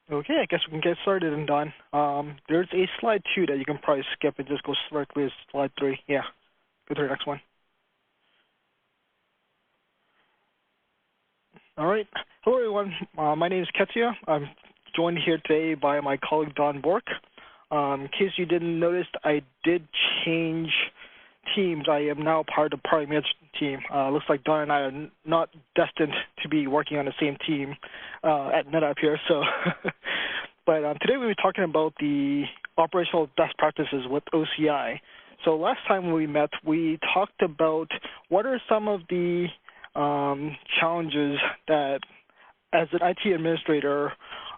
Okay, I guess we can get started and done. There's a slide 2 that you can probably skip and just go directly to slide 3. Yeah, go to the next one. All right. Hello, everyone. My name is Ketsia. I'm joined here today by my colleague, Don Bork. In case you didn't notice, I did change teams. I am now part of the product management team. Looks like Don and I are not destined to be working on the same team at Netapp here. So, but today we'll be talking about the operational best practices with OCI. So last time we met, we talked about what are some of the challenges that, as an IT administrator,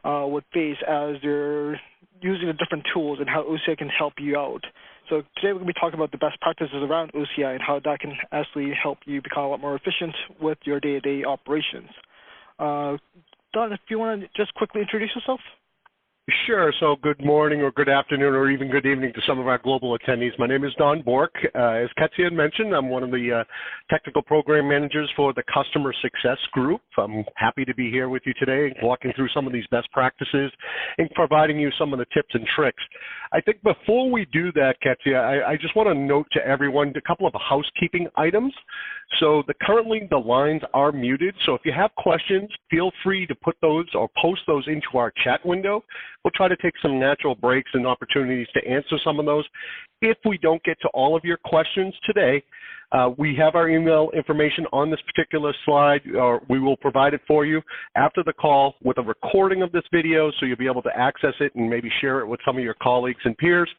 would face as they're using the different tools and how OCI can help you out. So today we're going to be talking about the best practices around OCI and how that can actually help you become a lot more efficient with your day-to-day operations. Don, if you want to just quickly introduce yourself. Sure. So good morning or good afternoon or even good evening to some of our global attendees. My name is Don Bork. As Ketsia had mentioned, I'm one of the technical program managers for the Customer Success Group. I'm happy to be here with you today, walking through some of these best practices and providing you some of the tips and tricks. I think before we do that, Ketsia, I just want to note to everyone a couple of housekeeping items. So currently the lines are muted. So if you have questions, feel free to put those or post those into our chat window. We'll try to take some natural breaks and opportunities to answer some of those. If we don't get to all of your questions today, we have our email information on this particular slide, or we will provide it for you after the call with a recording of this video, so you'll be able to access it and maybe share it with some of your colleagues and peers.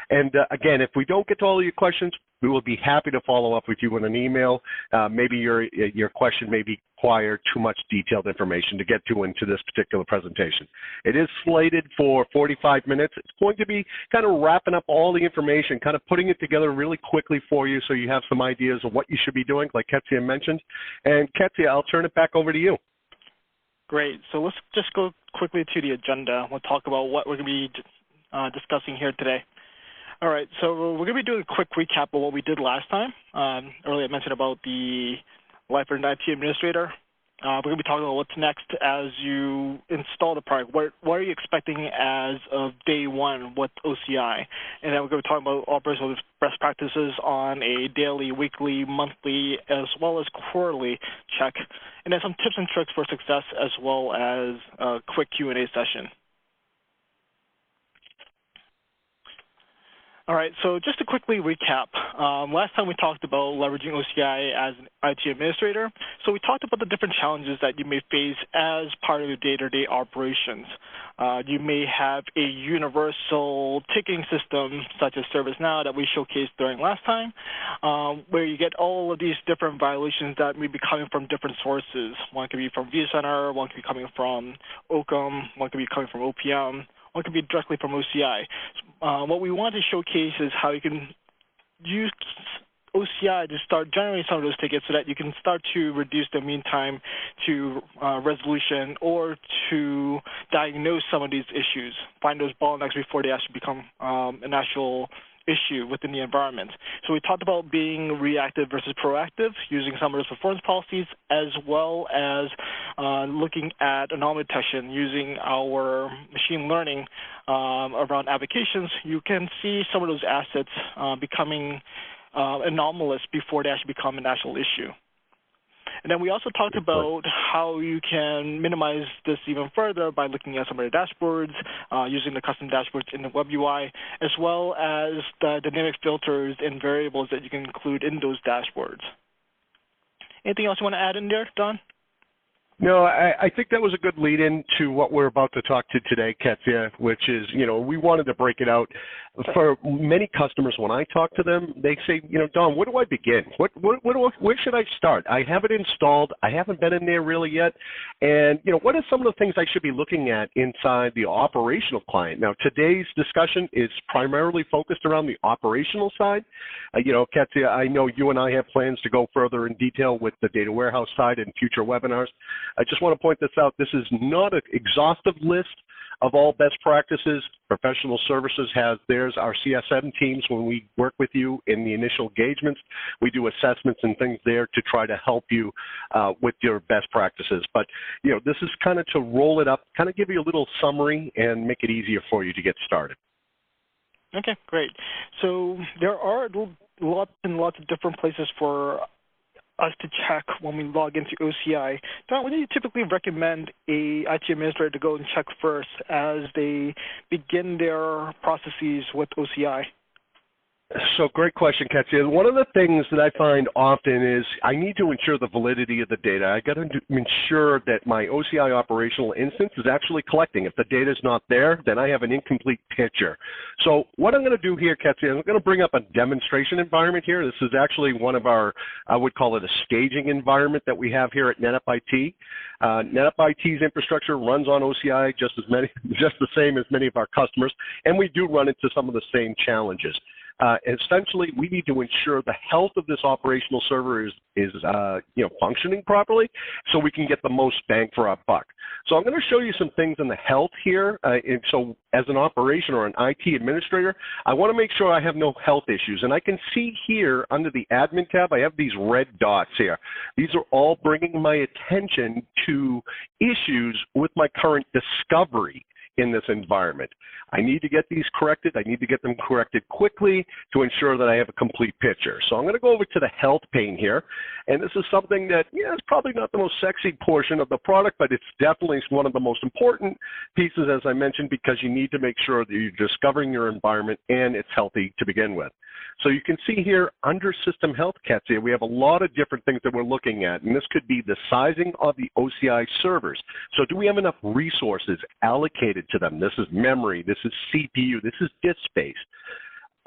And again, if we don't get to all of your questions, we will be happy to follow up with you in an email. Maybe your question may require too much detailed information to get to into this particular presentation. It is slated for 45 minutes. It's going to be kind of wrapping up all the information, kind of putting it together really quickly for you so you have some ideas of what you should be doing, like Ketsia mentioned. And Ketsia, I'll turn it back over to you. Great. So let's just go quickly to the agenda. We'll talk about what we're going to be discussing here today. All right, so we're going to be doing a quick recap of what we did last time. Earlier I mentioned about the life of an IT administrator. We're going to be talking about what's next as you install the product. What are you expecting as of day one with OCI? And then we're going to be talking about operational best practices on a daily, weekly, monthly, as well as quarterly check. And then some tips and tricks for success, as well as a quick Q&A session. All right, so just to quickly recap, last time we talked about leveraging OCI as an IT administrator. So we talked about the different challenges that you may face as part of your day-to-day operations. You may have a universal ticketing system, such as ServiceNow, that we showcased during last time, where you get all of these different violations that may be coming from different sources. One could be from vCenter, one could be coming from OCOM, one could be coming from OPM. One can be directly from OCI. What we want to showcase is how you can use OCI to start generating some of those tickets so that you can start to reduce the mean time to resolution or to diagnose some of these issues, find those bottlenecks before they actually become an actual issue within the environment. So we talked about being reactive versus proactive, using some of those performance policies, as well as looking at anomaly detection using our machine learning around applications. You can see some of those assets becoming anomalous before they actually become an actual issue. And then we also talked about how you can minimize this even further by looking at some of the dashboards, using the custom dashboards in the web UI, as well as the dynamic filters and variables that you can include in those dashboards. Anything else you want to add in there, Don? No, I think that was a good lead-in to what we're about to talk to today, Ketsia, which is, we wanted to break it out. For many customers, when I talk to them, they say, Don, where do I begin? Where should I start? I have it installed. I haven't been in there really yet. And, what are some of the things I should be looking at inside the operational client? Now, today's discussion is primarily focused around the operational side. Ketsia, I know you and I have plans to go further in detail with the data warehouse side in future webinars. I just want to point this out. This is not an exhaustive list of all best practices. Professional services has theirs. Our CSM teams, when we work with you in the initial engagements, we do assessments and things there to try to help you with your best practices. But, this is kind of to roll it up, kind of give you a little summary and make it easier for you to get started. Okay, great. So there are lots and lots of different places for us to check when we log into OCI. Don, what do you typically recommend a IT administrator to go and check first as they begin their processes with OCI? So great question, Katya. One of the things that I find often is I need to ensure the validity of the data. I got to ensure that my OCI operational instance is actually collecting. If the data is not there, then I have an incomplete picture. So what I'm going to do here, Katya, I'm going to bring up a demonstration environment here. This is actually one of our, I would call it a staging environment that we have here at Netapp IT. Netapp IT's infrastructure runs on OCI just the same as many of our customers, and we do run into some of the same challenges. Essentially, we need to ensure the health of this operational server is functioning properly so we can get the most bang for our buck. So I'm going to show you some things in the health here. And so as an operation or an IT administrator, I want to make sure I have no health issues. And I can see here under the admin tab, I have these red dots here. These are all bringing my attention to issues with my current discovery in this environment. I need to get these corrected. I need to get them corrected quickly to ensure that I have a complete picture. So I'm going to go over to the health pane here, and this is something that, it's probably not the most sexy portion of the product, but it's definitely one of the most important pieces, as I mentioned, because you need to make sure that you're discovering your environment and it's healthy to begin with. So you can see here under System Health, Katya, we have a lot of different things that we're looking at, and this could be the sizing of the OCI servers. So do we have enough resources allocated to them? This is memory, this is CPU, this is disk space.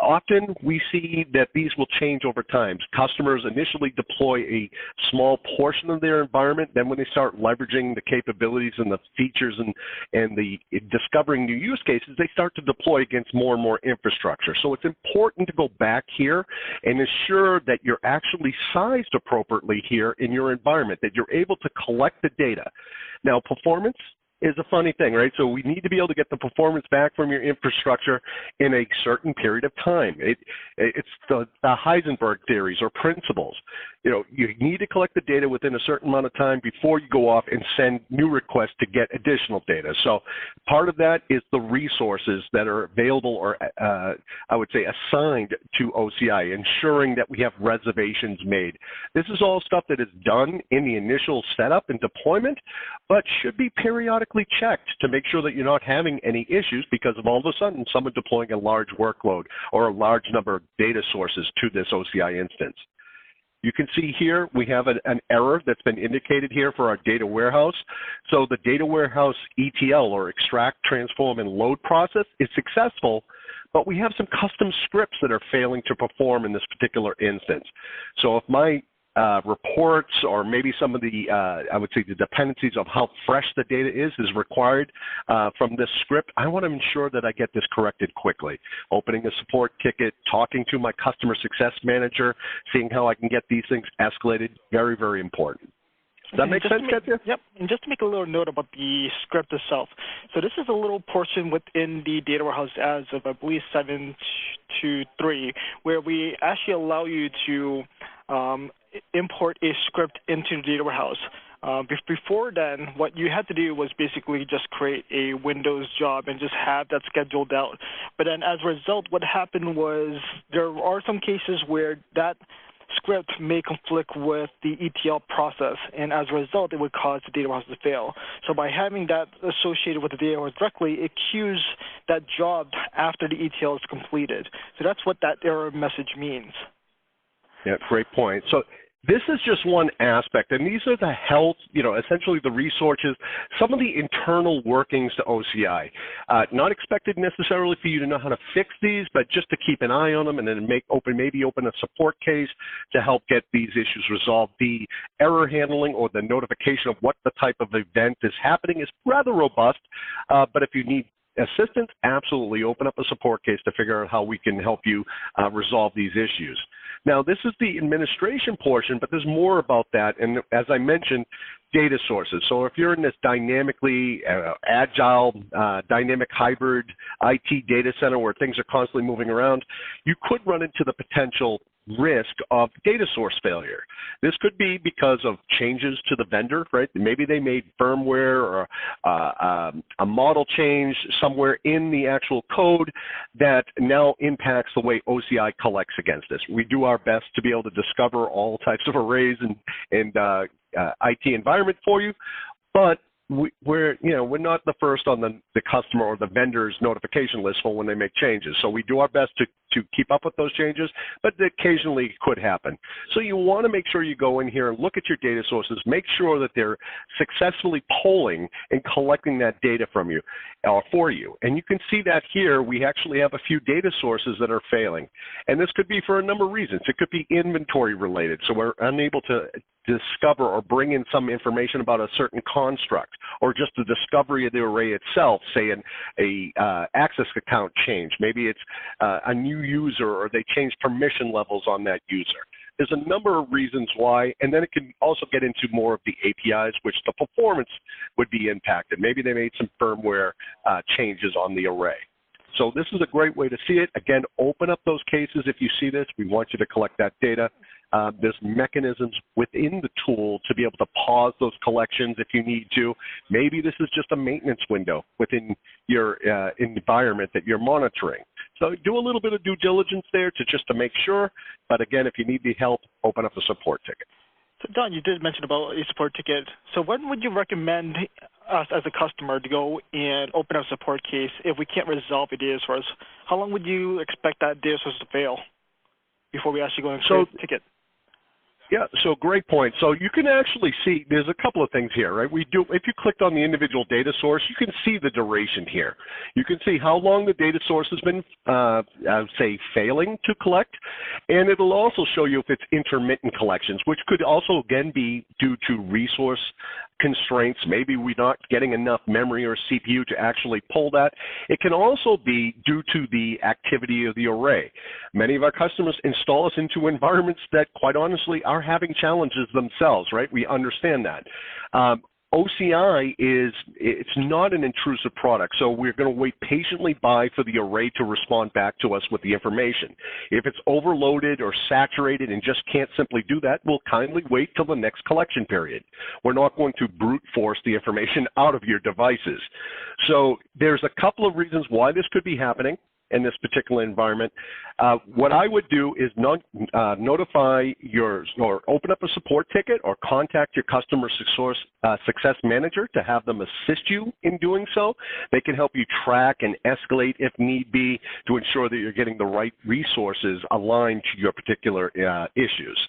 Often we see that these will change over time. Customers initially deploy a small portion of their environment. Then when they start leveraging the capabilities and the features and the discovering new use cases, they start to deploy against more and more infrastructure. So it's important to go back here and ensure that you're actually sized appropriately here in your environment, that you're able to collect the data. Now, performance is a funny thing, right? So we need to be able to get the performance back from your infrastructure in a certain period of time. It's the Heisenberg theories or principles. You need to collect the data within a certain amount of time before you go off and send new requests to get additional data. So part of that is the resources that are available or I would say assigned to OCI, ensuring that we have reservations made. This is all stuff that is done in the initial setup and deployment, but should be periodically checked to make sure that you're not having any issues because of all of a sudden someone deploying a large workload or a large number of data sources to this OCI instance. You can see here we have an error that's been indicated here for our data warehouse. So the data warehouse ETL or extract, transform, and load process is successful, but we have some custom scripts that are failing to perform in this particular instance. So if my reports or maybe some of the, I would say the dependencies of how fresh the data is required from this script, I want to ensure that I get this corrected quickly. Opening a support ticket, talking to my customer success manager, seeing how I can get these things escalated, very, very important. Does that make sense, Katya? Yep. And just to make a little note about the script itself. So this is a little portion within the data warehouse as of, I believe, 7.2.3, where we actually allow you to import a script into the data warehouse. Before then, what you had to do was basically just create a Windows job and just have that scheduled out. But then as a result, what happened was there are some cases where that script may conflict with the ETL process, and as a result, it would cause the data warehouse to fail. So by having that associated with the data warehouse directly, it queues that job after the ETL is completed. So that's what that error message means. Yeah, great point. So this is just one aspect, and these are the health, essentially the resources, some of the internal workings to OCI. Not expected necessarily for you to know how to fix these, but just to keep an eye on them and then maybe open a support case to help get these issues resolved. The error handling or the notification of what the type of event is happening is rather robust, but if you need assistance, absolutely open up a support case to figure out how we can help you resolve these issues. Now, this is the administration portion, but there's more about that. And as I mentioned, data sources. So if you're in this dynamically agile, dynamic hybrid IT data center where things are constantly moving around, you could run into the potential risk of data source failure. This could be because of changes to the vendor, right? Maybe they made firmware or a model change somewhere in the actual code that now impacts the way OCI collects against this. We do our best to be able to discover all types of arrays and IT environment for you, but we're not the first on the customer or the vendor's notification list for when they make changes. So we do our best to keep up with those changes, but occasionally it could happen. So you want to make sure you go in here and look at your data sources, make sure that they're successfully polling and collecting that data from you or for you. And you can see that here, we actually have a few data sources that are failing. And this could be for a number of reasons. It could be inventory related. So we're unable to discover or bring in some information about a certain construct, or just the discovery of the array itself, say a access account change. Maybe it's a new user, or they change permission levels on that user. There's a number of reasons why, and then it can also get into more of the APIs, which the performance would be impacted. Maybe they made some firmware changes on the array. So this is a great way to see it. Again, open up those cases if you see this. We want you to collect that data. There's mechanisms within the tool to be able to pause those collections if you need to. Maybe this is just a maintenance window within your environment that you're monitoring. So do a little bit of due diligence there to make sure. But again, if you need the help, open up a support ticket. So Don, you did mention about a support ticket. So when would you recommend us as a customer to go and open up a support case if we can't resolve a data source? How long would you expect that data source to fail before we actually go and create a ticket? Yeah, so great point. So you can actually see there's a couple of things here, right? If you clicked on the individual data source, you can see the duration here. You can see how long the data source has been, say, failing to collect, and it'll also show you if it's intermittent collections, which could also, again, be due to resource constraints. Maybe we're not getting enough memory or CPU to actually pull that. It can also be due to the activity of the array. Many of our customers install us into environments that, quite honestly, are having challenges themselves, right? We understand that. OCI it's not an intrusive product, so we're going to wait patiently for the array to respond back to us with the information. If it's overloaded or saturated and just can't simply do that, we'll kindly wait till the next collection period. We're not going to brute force the information out of your devices. So there's a couple of reasons why this could be happening in this particular environment. What I would do is notify or open up a support ticket or contact your customer success manager to have them assist you in doing so. They can help you track and escalate if need be to ensure that you're getting the right resources aligned to your particular issues.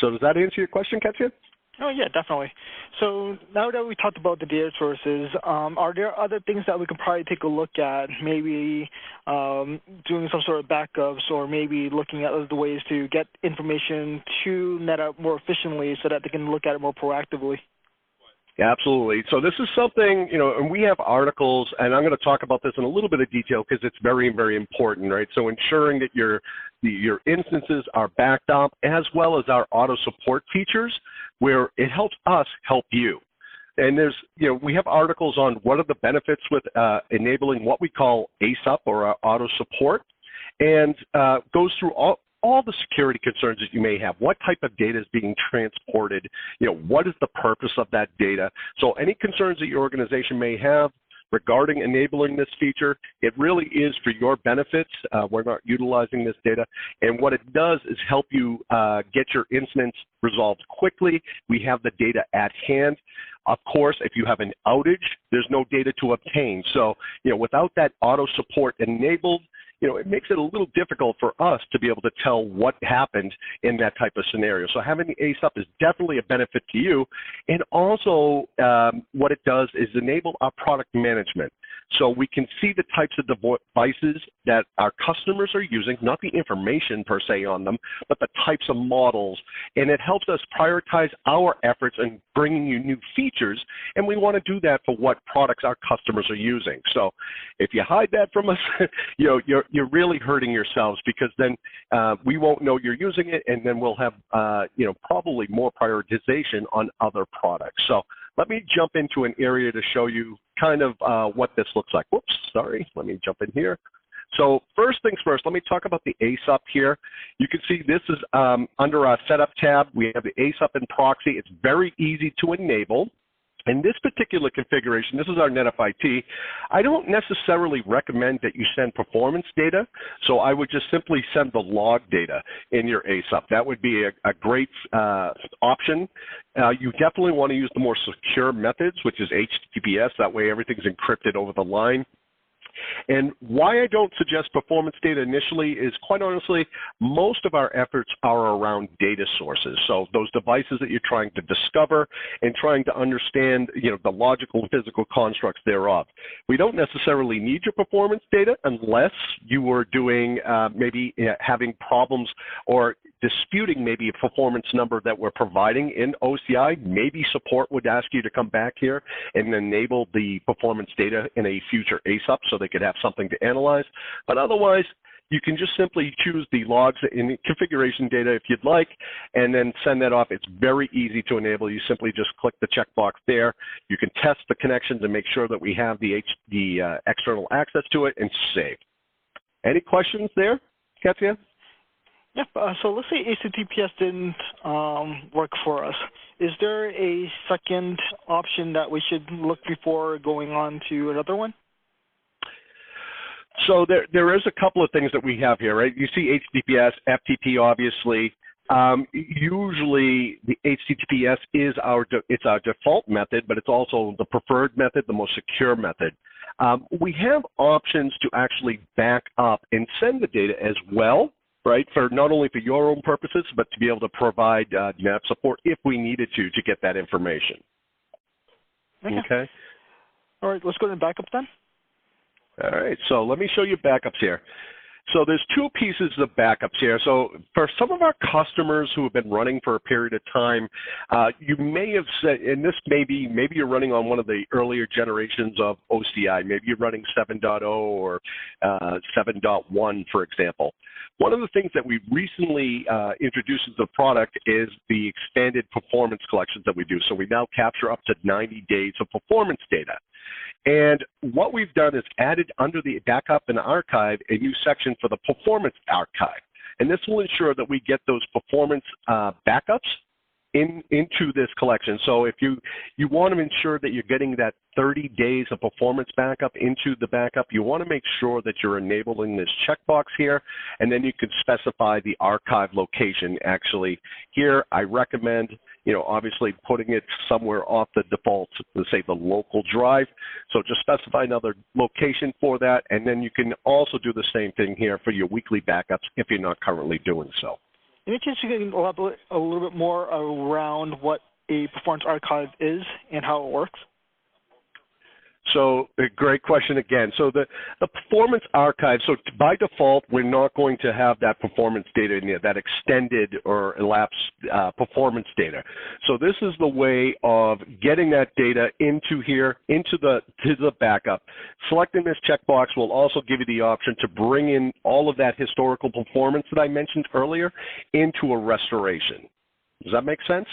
So does that answer your question, Katya? Oh, yeah, definitely. So now that we talked about the data sources, are there other things that we can probably take a look at, maybe doing some sort of backups, or maybe looking at other ways to get information to Netapp more efficiently so that they can look at it more proactively? Yeah, absolutely. So this is something, and we have articles, and I'm going to talk about this in a little bit of detail because it's very, very important, right? So ensuring that your instances are backed up, as well as our auto support features, where it helps us help you. And there's, we have articles on what are the benefits with enabling what we call ASUP, or auto support, and goes through all the security concerns that you may have. What type of data is being transported? What is the purpose of that data? So any concerns that your organization may have regarding enabling this feature, it really is for your benefits. We're not utilizing this data. And what it does is help you get your incidents resolved quickly. We have the data at hand. Of course, if you have an outage, there's no data to obtain. So, without that auto support enabled, it makes it a little difficult for us to be able to tell what happened in that type of scenario. So having the ASUP is definitely a benefit to you. And also what it does is enable our product management. So we can see the types of devices that our customers are using, not the information per se on them, but the types of models. And it helps us prioritize our efforts in bringing you new features. And we want to do that for what products our customers are using. So if you hide that from us, you're really hurting yourselves, because then we won't know you're using it, and then we'll have probably more prioritization on other products. So let me jump into an area to show you kind of what this looks like. Whoops, sorry. Let me jump in here. So first things first, let me talk about the ACE up here. You can see this is under our Setup tab. We have the ACE up in proxy. It's very easy to enable. In this particular configuration, this is our Netapp IT. I don't necessarily recommend that you send performance data, so I would just simply send the log data in your ACE up. That would be a great option. You definitely want to use the more secure methods, which is HTTPS. That way everything's encrypted over the line. And why I don't suggest performance data initially is, quite honestly, most of our efforts are around data sources. So those devices that you're trying to discover and trying to understand, the logical and physical constructs thereof. We don't necessarily need your performance data unless you were doing maybe having problems or disputing maybe a performance number that we're providing in OCI. Maybe support would ask you to come back here and enable the performance data in a future ACE-up so they could have something to analyze. But otherwise, you can just simply choose the logs in configuration data if you'd like, and then send that off. It's very easy to enable. You simply just click the checkbox there. You can test the connection to make sure that we have the external access to it, and save. Any questions there, Katia? Yep. So let's say HTTPS didn't work for us. Is there a second option that we should look before going on to another one? So there is a couple of things that we have here, right? You see HTTPS, FTP, obviously. Usually the HTTPS is our default method, but it's also the preferred method, the most secure method. We have options to actually back up and send the data as well, right? For not only for your own purposes, but to be able to provide Netapp support if we needed to get that information. Okay. All right, let's go to backup then. All right, so let me show you backups here. So there's two pieces of backups here. So for some of our customers who have been running for a period of time, you may have said, and this maybe you're running on one of the earlier generations of OCI. Maybe you're running 7.0 or 7.1, for example. One of the things that we recently introduced as a product is the expanded performance collections that we do. So we now capture up to 90 days of performance data. And what we've done is added under the backup and archive a new section for the performance archive. And this will ensure that we get those performance backups into this collection. So if you want to ensure that you're getting that 30 days of performance backup into the backup, you want to make sure that you're enabling this checkbox here, and then you can specify the archive location. Actually, here I recommend, obviously putting it somewhere off the default, let's say the local drive. So just specify another location for that, and then you can also do the same thing here for your weekly backups if you're not currently doing so. Any chance you can elaborate a little bit more around what a performance archive is and how it works? So a great question again. So the performance archive, so by default, we're not going to have that performance data in there, that extended or elapsed performance data. So this is the way of getting that data into here, to the backup. Selecting this checkbox will also give you the option to bring in all of that historical performance that I mentioned earlier into a restoration. Does that make sense?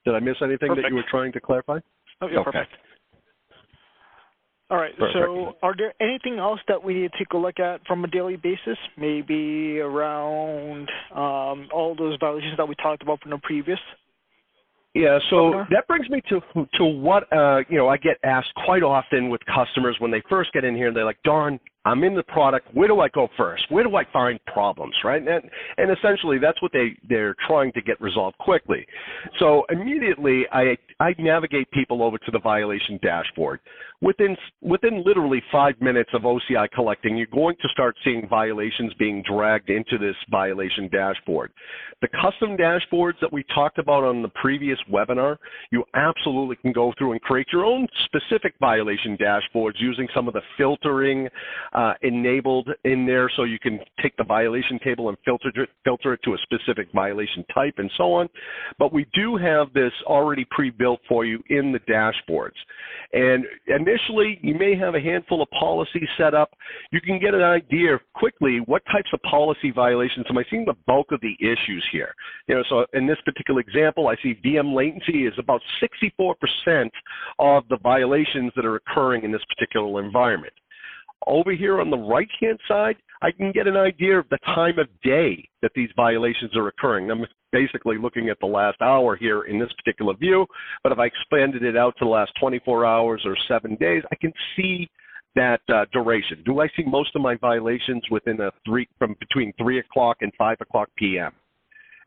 Did I miss anything Perfect. that you were trying to clarify? Oh, yeah, okay. Perfect. All right, Perfect. So are there anything else that we need to take a look at from a daily basis, maybe around all those violations that we talked about from the previous? Yeah, so webinar? That brings me to what, I get asked quite often with customers when they first get in here, and they're like, Don, I'm in the product. Where do I go first? Where do I find problems, right? And essentially, that's what they're trying to get resolved quickly. So immediately, I navigate people over to the violation dashboard. Within literally 5 minutes of OCI collecting, you're going to start seeing violations being dragged into this violation dashboard. The custom dashboards that we talked about on the previous webinar, you absolutely can go through and create your own specific violation dashboards using some of the filtering enabled in there, so you can take the violation table and filter it to a specific violation type and so on. But we do have this already pre-built for you in the dashboards. And initially, you may have a handful of policies set up. You can get an idea quickly what types of policy violations am I seeing the bulk of the issues here. So in this particular example, I see VM latency is about 64% of the violations that are occurring in this particular environment. Over here on the right-hand side, I can get an idea of the time of day that these violations are occurring. I'm basically looking at the last hour here in this particular view, but if I expanded it out to the last 24 hours or 7 days, I can see that duration. Do I see most of my violations within from between 3 o'clock and 5 o'clock p.m.?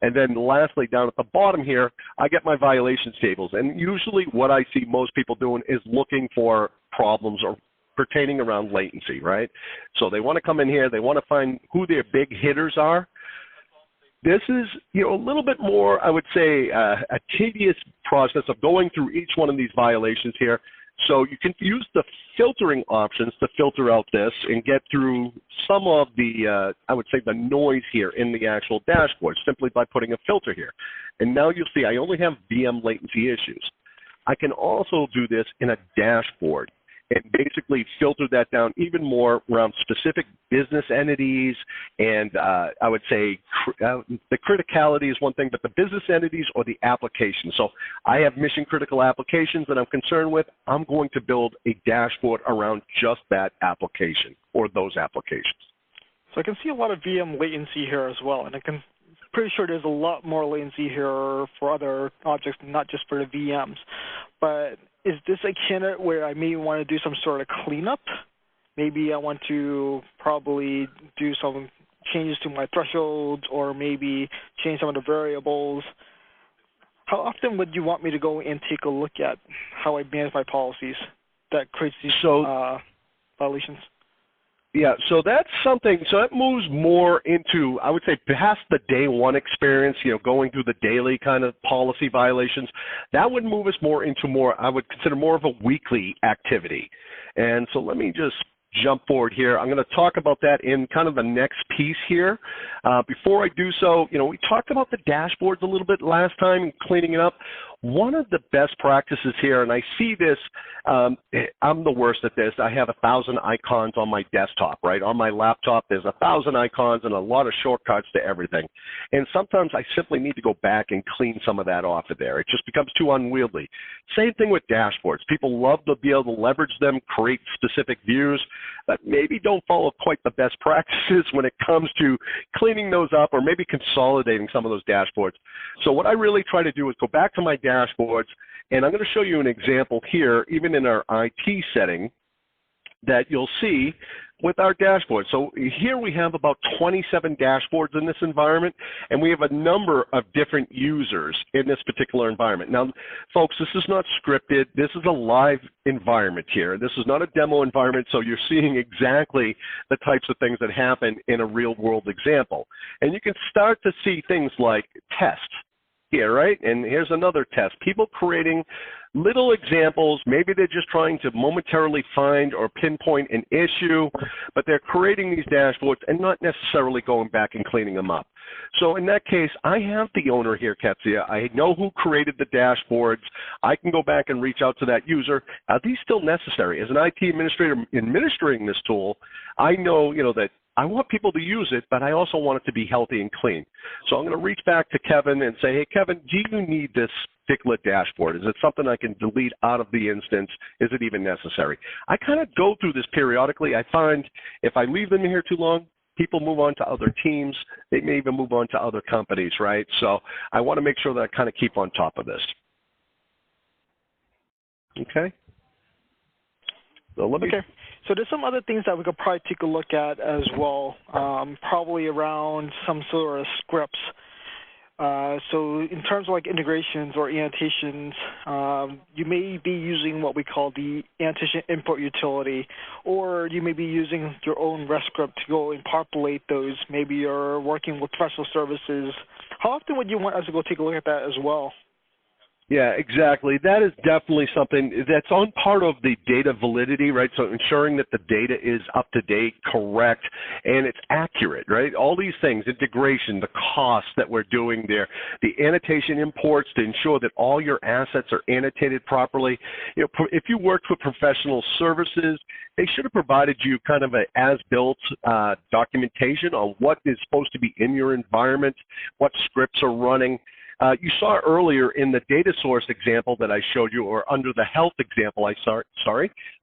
And then lastly, down at the bottom here, I get my violations tables. And usually what I see most people doing is looking for problems or pertaining around latency, right? So they want to come in here, they want to find who their big hitters are. This is, a little bit more, I would say, a tedious process of going through each one of these violations here. So you can use the filtering options to filter out this and get through some of the, I would say, the noise here in the actual dashboard simply by putting a filter here. And now you'll see I only have VM latency issues. I can also do this in a dashboard and basically filter that down even more around specific business entities. And I would say the criticality is one thing, but the business entities or the applications. So I have mission critical applications that I'm concerned with. I'm going to build a dashboard around just that application or those applications. So I can see a lot of VM latency here as well, and pretty sure there's a lot more latency here for other objects, not just for the VMs. But is this a candidate where I may want to do some sort of cleanup? Maybe I want to probably do some changes to my thresholds or maybe change some of the variables. How often would you want me to go and take a look at how I manage my policies that creates these violations? Yeah, so that's something, so that moves more into, I would say, past the day one experience, going through the daily kind of policy violations. That would move us more into I would consider more of a weekly activity. And so let me just jump forward here. I'm going to talk about that in kind of the next piece here. Before I do so, we talked about the dashboards a little bit last time, cleaning it up. One of the best practices here, and I see this, I'm the worst at this. I have 1,000 icons on my desktop, right? On my laptop, there's 1,000 icons and a lot of shortcuts to everything. And sometimes I simply need to go back and clean some of that off of there. It just becomes too unwieldy. Same thing with dashboards. People love to be able to leverage them, create specific views, but maybe don't follow quite the best practices when it comes to cleaning those up or maybe consolidating some of those dashboards. So what I really try to do is go back to my dashboards, and I'm going to show you an example here, even in our IT setting, that you'll see with our dashboard. So here we have about 27 dashboards in this environment, and we have a number of different users in this particular environment. Now, folks, this is not scripted. This is a live environment here. This is not a demo environment, so you're seeing exactly the types of things that happen in a real-world example. And you can start to see things like tests here, right? And here's another test. People creating little examples. Maybe they're just trying to momentarily find or pinpoint an issue, but they're creating these dashboards and not necessarily going back and cleaning them up. So in that case, I have the owner here, Ketsia. I know who created the dashboards. I can go back and reach out to that user. Are these still necessary? As an IT administrator administering this tool, I know, that I want people to use it, but I also want it to be healthy and clean. So I'm going to reach back to Kevin and say, hey, Kevin, do you need this particular dashboard? Is it something I can delete out of the instance? Is it even necessary? I kind of go through this periodically. I find if I leave them here too long, people move on to other teams. They may even move on to other companies, right? So I want to make sure that I kind of keep on top of this. Okay? So let me So there's some other things that we could probably take a look at as well, probably around some sort of scripts. So in terms of like integrations or annotations, you may be using what we call the annotation import utility, or you may be using your own REST script to go and populate those. Maybe you're working with professional services. How often would you want us to go take a look at that as well? Yeah, exactly. That is definitely something that's on part of the data validity, right? So ensuring that the data is up to date, correct, and it's accurate, right? All these things, integration, the costs that we're doing there, the annotation imports to ensure that all your assets are annotated properly. You know, if you worked with professional services, they should have provided you kind of a as-built documentation on what is supposed to be in your environment, what scripts are running. You saw earlier in the data source example that I showed you, or under the health example,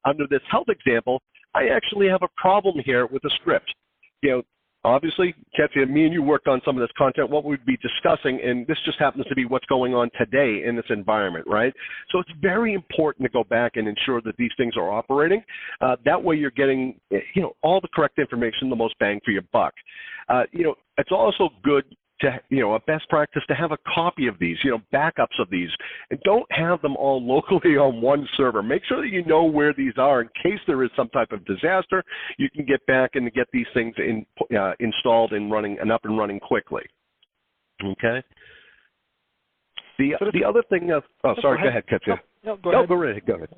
under this health example, I actually have a problem here with a script. You know, obviously, Kathy, me and you worked on some of this content, what we'd be discussing, and this just happens to be what's going on today in this environment, right? So it's very important to go back and ensure that these things are operating. That way you're getting, you know, all the correct information, the most bang for your buck. You know, it's also good to, you know, a best practice to have a copy of these, you know, backups of these, and don't have them all locally on one server. Make sure that you know where these are in case there is some type of disaster. You can get back and get these things installed and running and up and running quickly. Okay. The other thing, sorry, go ahead, Katya. No, go ahead. Go ahead.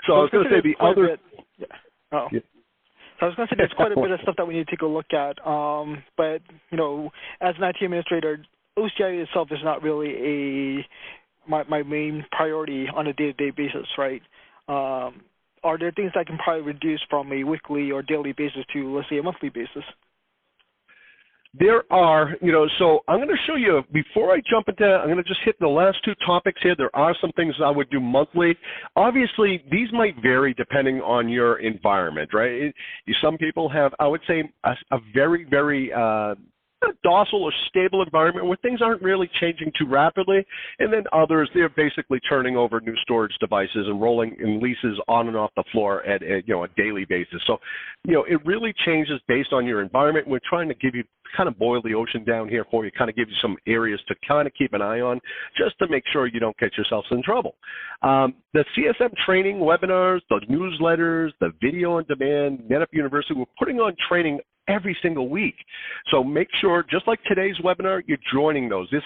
So I was going to say the other. Yeah. I was going to say there's quite a bit of stuff that we need to take a look at, but, you know, as an IT administrator, OCI itself is not really my main priority on a day-to-day basis, right? Are there things I can probably reduce from a weekly or daily basis to, let's say, a monthly basis? There are, you know, so I'm going to show you, before I jump into, I'm going to just hit the last two topics here. There are some things I would do monthly. Obviously, these might vary depending on your environment, right? Some people have, I would say, a very, very docile or stable environment where things aren't really changing too rapidly, and then others, they're basically turning over new storage devices and rolling in leases on and off the floor at you know, a daily basis. So, you know, it really changes based on your environment. We're trying to give you, kind of boil the ocean down here for you, kind of give you some areas to kind of keep an eye on, just to make sure you don't get yourselves in trouble. The CSM training webinars, the newsletters, the video on demand, Netapp University, we're putting on training every single week. So make sure, just like today's webinar, you're joining those. This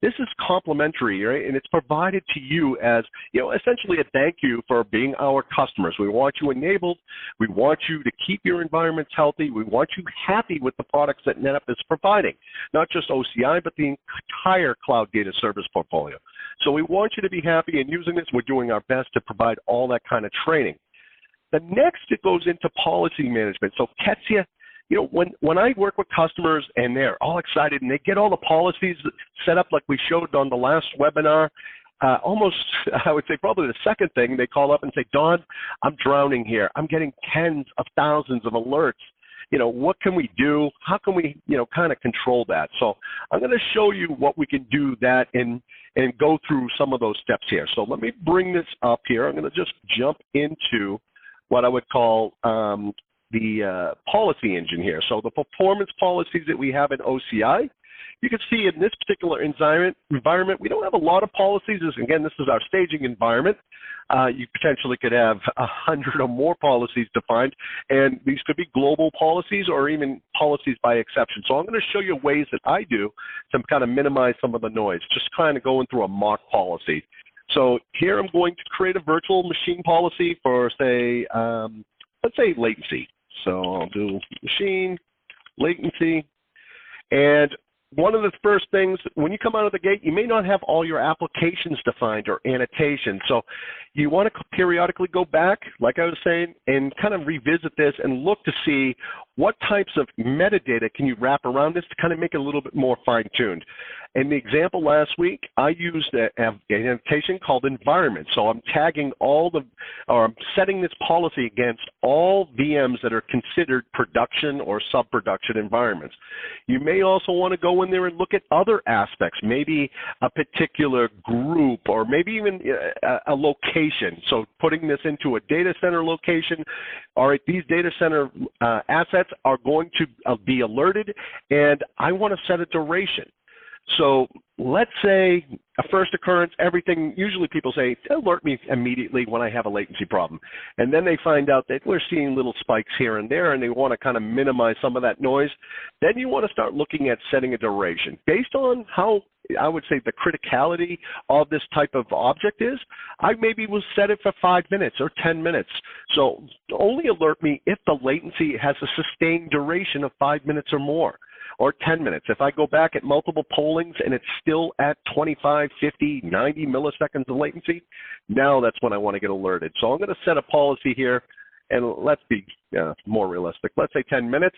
is complimentary, right? And it's provided to you as, you know, essentially a thank you for being our customers. We want you enabled. We want you to keep your environments healthy. We want you happy with the products that Netapp is providing, not just OCI, but the entire cloud data service portfolio. So we want you to be happy in using this. We're doing our best to provide all that kind of training. The next, it goes into policy management. So Ketsia, you know, when I work with customers and they're all excited and they get all the policies set up like we showed on the last webinar, almost, I would say probably the second thing, they call up and say, Don, I'm drowning here. I'm getting tens of thousands of alerts. You know, what can we do? How can we, you know, kind of control that? So I'm going to show you what we can do that and go through some of those steps here. So let me bring this up here. I'm going to just jump into what I would call the policy engine here. So the performance policies that we have in OCI, you can see in this particular environment, we don't have a lot of policies. Again, this is our staging environment. You potentially could have 100 or more policies defined, and these could be global policies or even policies by exception. So I'm going to show you ways that I do to kind of minimize some of the noise, just kind of going through a mock policy. So here I'm going to create a virtual machine policy for, say, let's say latency. So I'll do machine, latency, and one of the first things, when you come out of the gate, you may not have all your applications defined or annotations. So you want to periodically go back, like I was saying, and kind of revisit this and look to see what types of metadata can you wrap around this to kind of make it a little bit more fine-tuned. in the example last week, I used an annotation called environment. So I'm tagging I'm setting this policy against all VMs that are considered production or sub-production environments. You may also want to go in there and look at other aspects, maybe a particular group or maybe even a location. So putting this into a data center location, all right, these data center assets are going to be alerted, and I want to set a duration. So let's say a first occurrence, everything, usually people say, alert me immediately when I have a latency problem. And then they find out that we're seeing little spikes here and there, and they want to kind of minimize some of that noise. Then you want to start looking at setting a duration. Based on how, I would say, the criticality of this type of object is, I maybe will set it for 5 minutes or 10 minutes. So only alert me if the latency has a sustained duration of 5 minutes or more, or 10 minutes. If I go back at multiple pollings and it's still at 25, 50, 90 milliseconds of latency, now that's when I want to get alerted. So I'm going to set a policy here, and let's be more realistic. Let's say 10 minutes.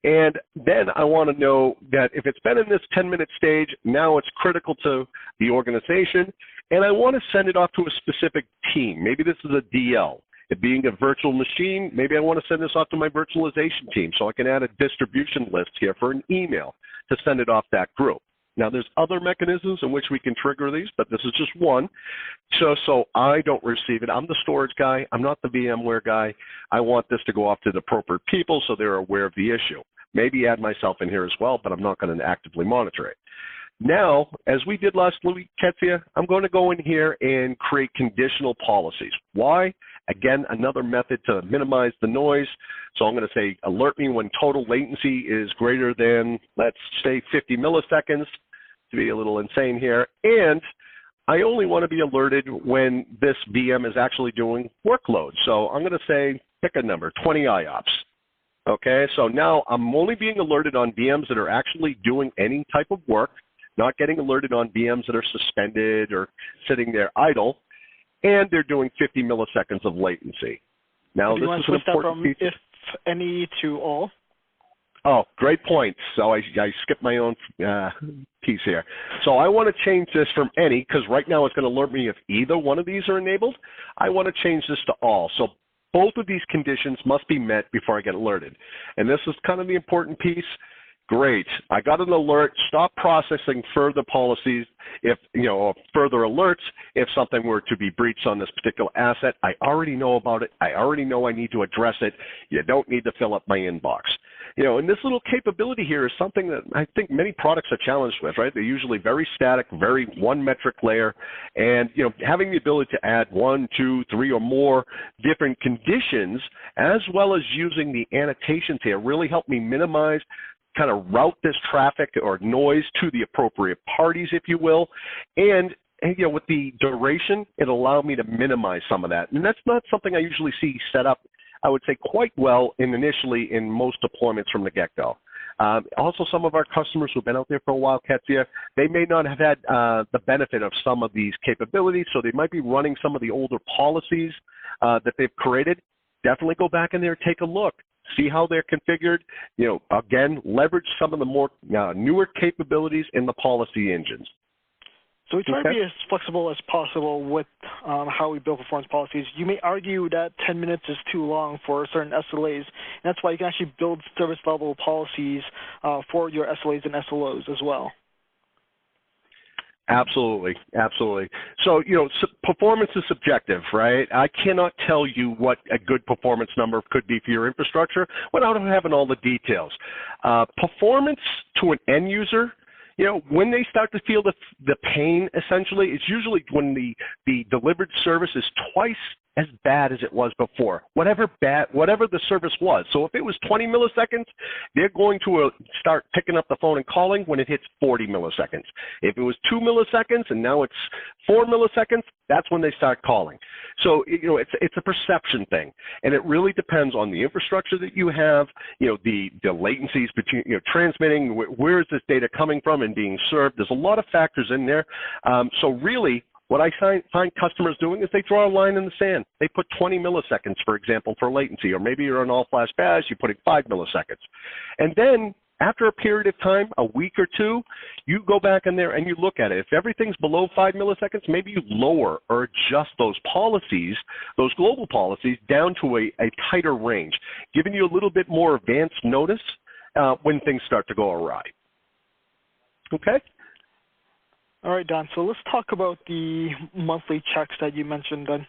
And then I want to know that if it's been in this 10-minute stage, now it's critical to the organization, and I want to send it off to a specific team. Maybe this is a DL. It being a virtual machine, maybe I want to send this off to my virtualization team so I can add a distribution list here for an email to send it off that group. Now, there's other mechanisms in which we can trigger these, but this is just one. So I don't receive it. I'm the storage guy. I'm not the VMware guy. I want this to go off to the appropriate people so they're aware of the issue. Maybe add myself in here as well, but I'm not going to actively monitor it. Now, as we did last week, Ketsia, I'm going to go in here and create conditional policies. Why? Again, another method to minimize the noise. So I'm going to say, alert me when total latency is greater than, let's say, 50 milliseconds, to be a little insane here. And I only want to be alerted when this VM is actually doing workload. So I'm going to say, pick a number, 20 IOPS. Okay, so now I'm only being alerted on VMs that are actually doing any type of work, not getting alerted on VMs that are suspended or sitting there idle, and they're doing 50 milliseconds of latency. Now, this is an important piece. If any to all? Oh, great point. So I skipped my own piece here. So I want to change this from any, because right now it's going to alert me if either one of these are enabled. I want to change this to all. So both of these conditions must be met before I get alerted. And this is kind of the important piece. Great. I got an alert. Stop processing further policies or further alerts if something were to be breached on this particular asset. I already know about it. I already know I need to address it. You don't need to fill up my inbox. And this little capability here is something that I think many products are challenged with, right? They're usually very static, very one metric layer. And, having the ability to add 1, 2, 3 or more different conditions, as well as using the annotations here, really help me minimize, kind of route this traffic or noise to the appropriate parties, if you will. And with the duration, it'll allow me to minimize some of that. And that's not something I usually see set up, I would say, quite well initially in most deployments from the get-go. Also, some of our customers who've been out there for a while, Ketsia, they may not have had the benefit of some of these capabilities, so they might be running some of the older policies that they've created. Definitely go back in there, take a look. See how they're configured. Again, leverage some of the more newer capabilities in the policy engines. So we try to be as flexible as possible with how we build performance policies. You may argue that 10 minutes is too long for certain SLAs, and that's why you can actually build service-level policies for your SLAs and SLOs as well. Absolutely, absolutely. So, performance is subjective, right? I cannot tell you what a good performance number could be for your infrastructure without having all the details. Performance to an end user, when they start to feel the pain, essentially, it's usually when the delivered service is twice as bad as it was before, whatever the service was. So if it was 20 milliseconds, they're going to start picking up the phone and calling when it hits 40 milliseconds. If it was 2 milliseconds and now it's 4 milliseconds, that's when they start calling. So, it's a perception thing, and it really depends on the infrastructure that you have, the latencies between, transmitting, where is this data coming from and being served. There's a lot of factors in there. So really, what I find customers doing is they draw a line in the sand. They put 20 milliseconds, for example, for latency, or maybe you're on all-flash BAS, you're putting 5 milliseconds. And then After a period of time, a week or two, you go back in there and you look at it. If everything's below 5 milliseconds, maybe you lower or adjust those policies, those global policies, down to a tighter range, giving you a little bit more advanced notice when things start to go awry. Okay? All right, Don. So let's talk about the monthly checks that you mentioned then.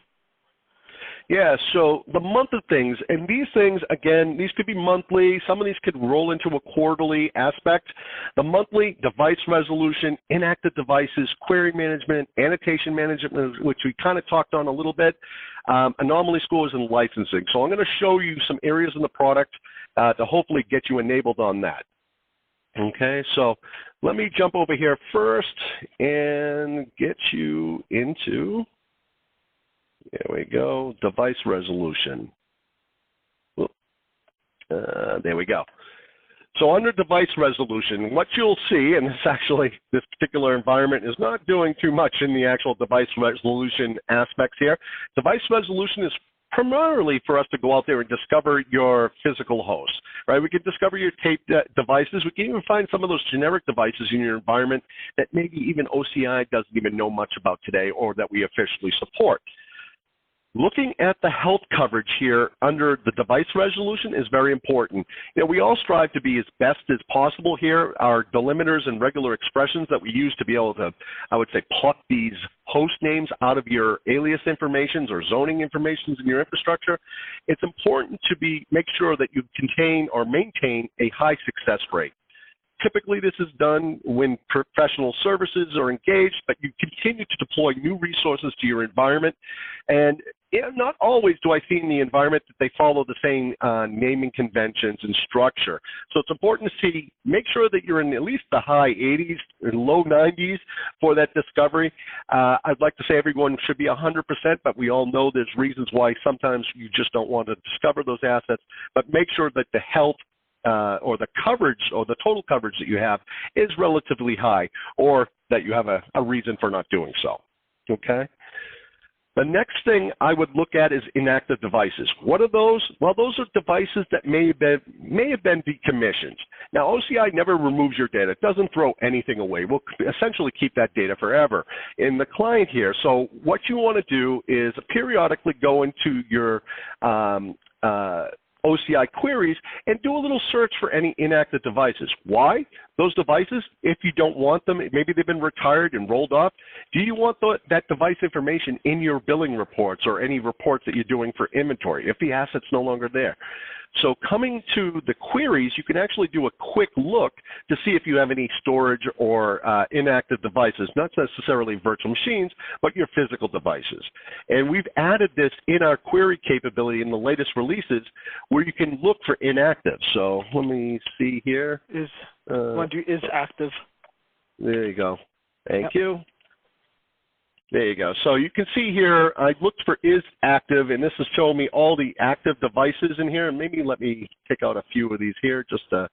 Yeah, so the month of things, and these things, again, these could be monthly. Some of these could roll into a quarterly aspect. The monthly device resolution, inactive devices, query management, annotation management, which we kind of talked on a little bit, anomaly scores, and licensing. So I'm going to show you some areas in the product to hopefully get you enabled on that. Okay, so let me jump over here first and get you into... There we go, device resolution. There we go. So under device resolution, what you'll see, and this particular environment is not doing too much in the actual device resolution aspects here. Device resolution is primarily for us to go out there and discover your physical host, right? We can discover your tape devices. We can even find some of those generic devices in your environment that maybe even OCI doesn't even know much about today or that we officially support. Looking at the health coverage here under the device resolution is very important. You know, we all strive to be as best as possible here. Our delimiters and regular expressions that we use to be able to, I would say, pluck these host names out of your alias informations or zoning informations in your infrastructure. It's important to make sure that you contain or maintain a high success rate. Typically, this is done when professional services are engaged, but you continue to deploy new resources to your environment. And not always do I see in the environment that they follow the same naming conventions and structure. So it's important to make sure that you're in at least the high 80s and low 90s for that discovery. I'd like to say everyone should be 100%, but we all know there's reasons why sometimes you just don't want to discover those assets. But make sure that the health or the coverage or the total coverage that you have is relatively high, or that you have a reason for not doing so. Okay? The next thing I would look at is inactive devices. What are those? Well, those are devices that may have been decommissioned. Now, OCI never removes your data. It doesn't throw anything away. We'll essentially keep that data forever in the client here. So what you want to do is periodically go into your OCI queries and do a little search for any inactive devices. Why? Those devices, if you don't want them, maybe they've been retired and rolled off, do you want that device information in your billing reports or any reports that you're doing for inventory if the asset's no longer there? So coming to the queries, you can actually do a quick look to see if you have any storage or inactive devices, not necessarily virtual machines, but your physical devices. And we've added this in our query capability in the latest releases where you can look for inactive. So let me see here. Is active. There you go. Thank you. There you go. So you can see here, I looked for is active, and this is showing me all the active devices in here. And maybe let me take out a few of these here just to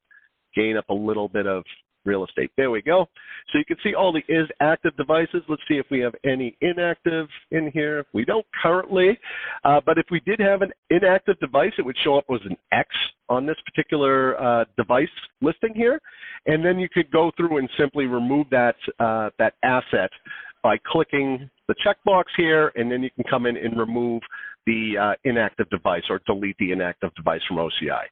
gain up a little bit of real estate. There we go. So you can see all the is active devices. Let's see if we have any inactive in here. We don't currently, but if we did have an inactive device, it would show up as an X on this particular device listing here. And then you could go through and simply remove that asset by clicking the checkbox here, and then you can come in and remove the inactive device or delete the inactive device from OCI.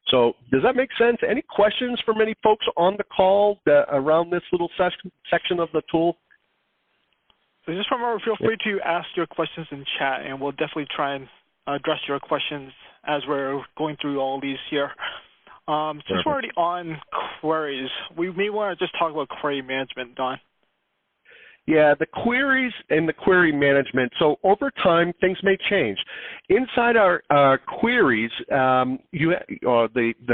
So does that make sense? Any questions from any folks on the call around this little section of the tool? So just remember, feel free to ask your questions in chat, and we'll definitely try and address your questions as we're going through all these here. Since we're already on queries, we may want to just talk about query management, Don. Yeah, the queries and the query management. So over time, things may change. Inside our queries, the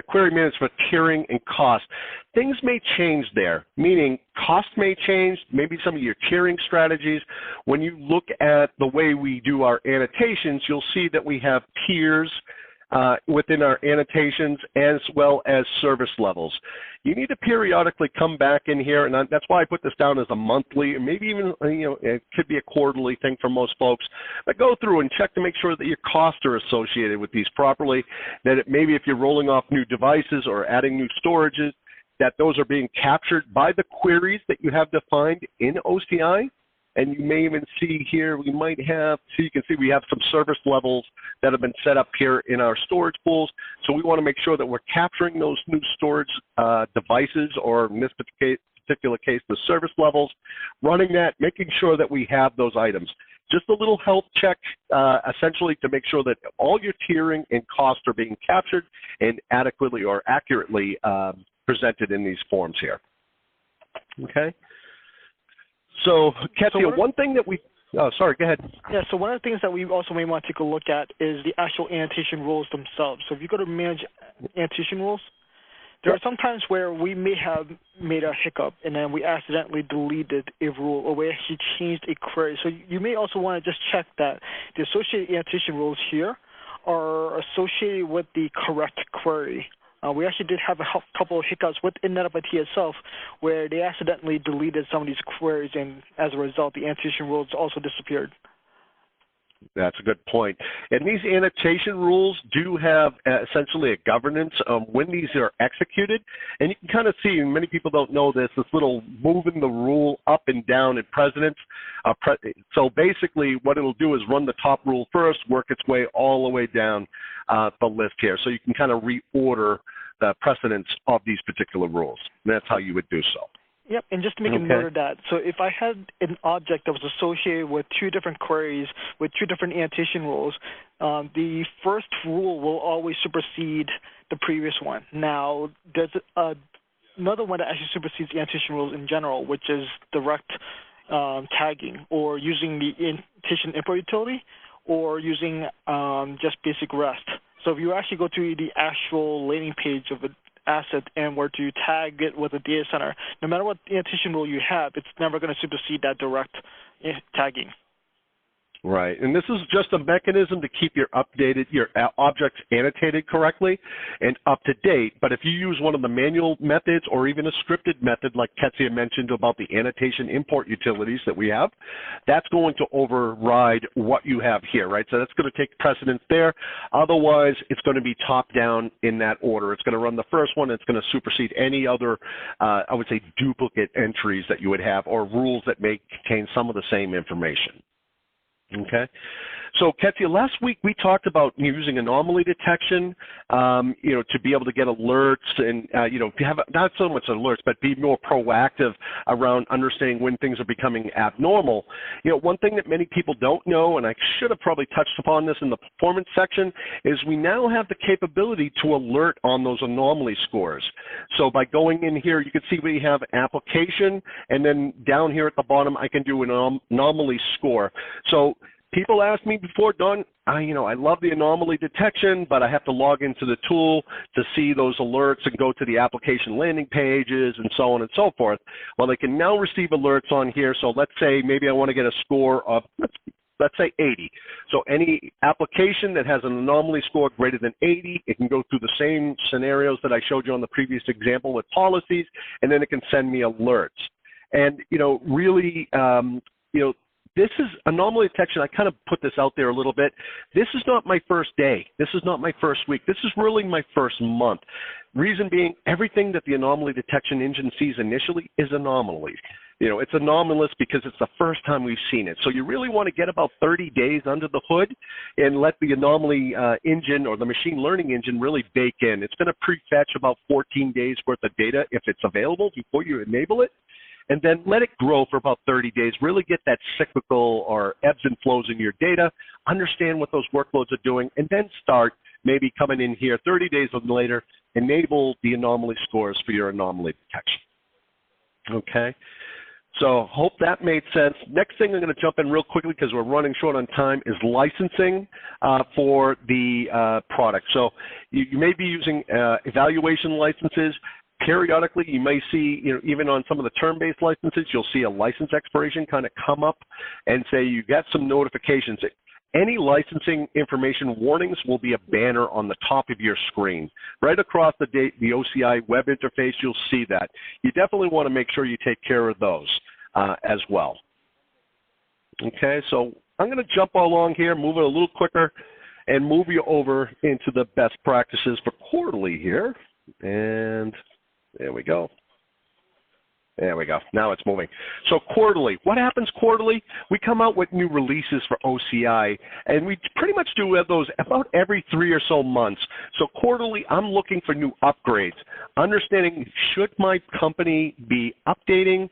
query management tiering and cost, things may change there, meaning cost may change, maybe some of your tiering strategies. When you look at the way we do our annotations, you'll see that we have tiers within our annotations as well as service levels. You need to periodically come back in here, and that's why I put this down as a monthly, and maybe even, it could be a quarterly thing for most folks. But go through and check to make sure that your costs are associated with these properly, that maybe if you're rolling off new devices or adding new storages, that those are being captured by the queries that you have defined in OCI. And you may even see here, we might have, so you can see we have some service levels that have been set up here in our storage pools. So we want to make sure that we're capturing those new storage devices, or in this particular case, the service levels, running that, making sure that we have those items. Just a little health check, essentially, to make sure that all your tiering and costs are being captured and adequately or accurately presented in these forms here. Okay. So, Katia, one thing that we, oh, sorry, go ahead. Yeah, so one of the things that we also may want to take a look at is the actual annotation rules themselves. So if you go to manage annotation rules, there are some times where we may have made a hiccup and then we accidentally deleted a rule, or we actually changed a query. So you may also want to just check that the associated annotation rules here are associated with the correct query. We actually did have a couple of hiccups within Netapp IT itself where they accidentally deleted some of these queries, and as a result, the annotation rules also disappeared. That's a good point. And these annotation rules do have essentially a governance on when these are executed. And you can kind of see, and many people don't know this little moving the rule up and down in precedence. So basically what it'll do is run the top rule first, work its way all the way down the list here. So you can kind of reorder the precedence of these particular rules. And that's how you would do so. Yep, and just to make a note of that, so if I had an object that was associated with two different queries with two different annotation rules, the first rule will always supersede the previous one. Now, there's another one that actually supersedes the annotation rules in general, which is direct tagging, or using the annotation import utility, or using just basic REST. So if you actually go to the actual landing page of an asset and were to tag it with a data center, no matter what annotation rule you have, it's never going to supersede that direct tagging. Right, and this is just a mechanism to keep your objects annotated correctly and up to date. But if you use one of the manual methods or even a scripted method, like Ketsia mentioned about the annotation import utilities that we have, that's going to override what you have here, right? So that's going to take precedence there. Otherwise, it's going to be top down in that order. It's going to run the first one. It's going to supersede any other, I would say, duplicate entries that you would have, or rules that may contain some of the same information. Okay. So, Ketsia, last week we talked about using anomaly detection, to be able to get alerts and, have not so much alerts, but be more proactive around understanding when things are becoming abnormal. One thing that many people don't know, and I should have probably touched upon this in the performance section, is we now have the capability to alert on those anomaly scores. So by going in here, you can see we have application, and then down here at the bottom, I can do an anomaly score. So people asked me before, Don, I love the anomaly detection, but I have to log into the tool to see those alerts and go to the application landing pages and so on and so forth. Well, they can now receive alerts on here. So let's say maybe I want to get a score of, let's say 80. So any application that has an anomaly score greater than 80, it can go through the same scenarios that I showed you on the previous example with policies, and then it can send me alerts. And, really, this is anomaly detection. I kind of put this out there a little bit. This is not my first day. This is not my first week. This is really my first month. Reason being, everything that the anomaly detection engine sees initially is anomalies. It's anomalous because it's the first time we've seen it. So you really want to get about 30 days under the hood and let the anomaly engine or the machine learning engine really bake in. It's going to prefetch about 14 days worth of data if it's available before you enable it. And then let it grow for about 30 days, really get that cyclical or ebbs and flows in your data, understand what those workloads are doing, and then start maybe coming in here 30 days later, enable the anomaly scores for your anomaly detection. Okay? So hope that made sense. Next thing I'm going to jump in real quickly because we're running short on time is licensing for the product. So you may be using evaluation licenses. Periodically, you may see, even on some of the term-based licenses, you'll see a license expiration kind of come up and say you got some notifications. Any licensing information warnings will be a banner on the top of your screen. Right across the OCI web interface, you'll see that. You definitely want to make sure you take care of those as well. Okay, so I'm going to jump along here, move it a little quicker, and move you over into the best practices for quarterly here. And There we go. There we go. Now it's moving. So quarterly. What happens quarterly? We come out with new releases for OCI, and we pretty much do those about every 3 or so months. So quarterly, I'm looking for new upgrades, understanding should my company be updating,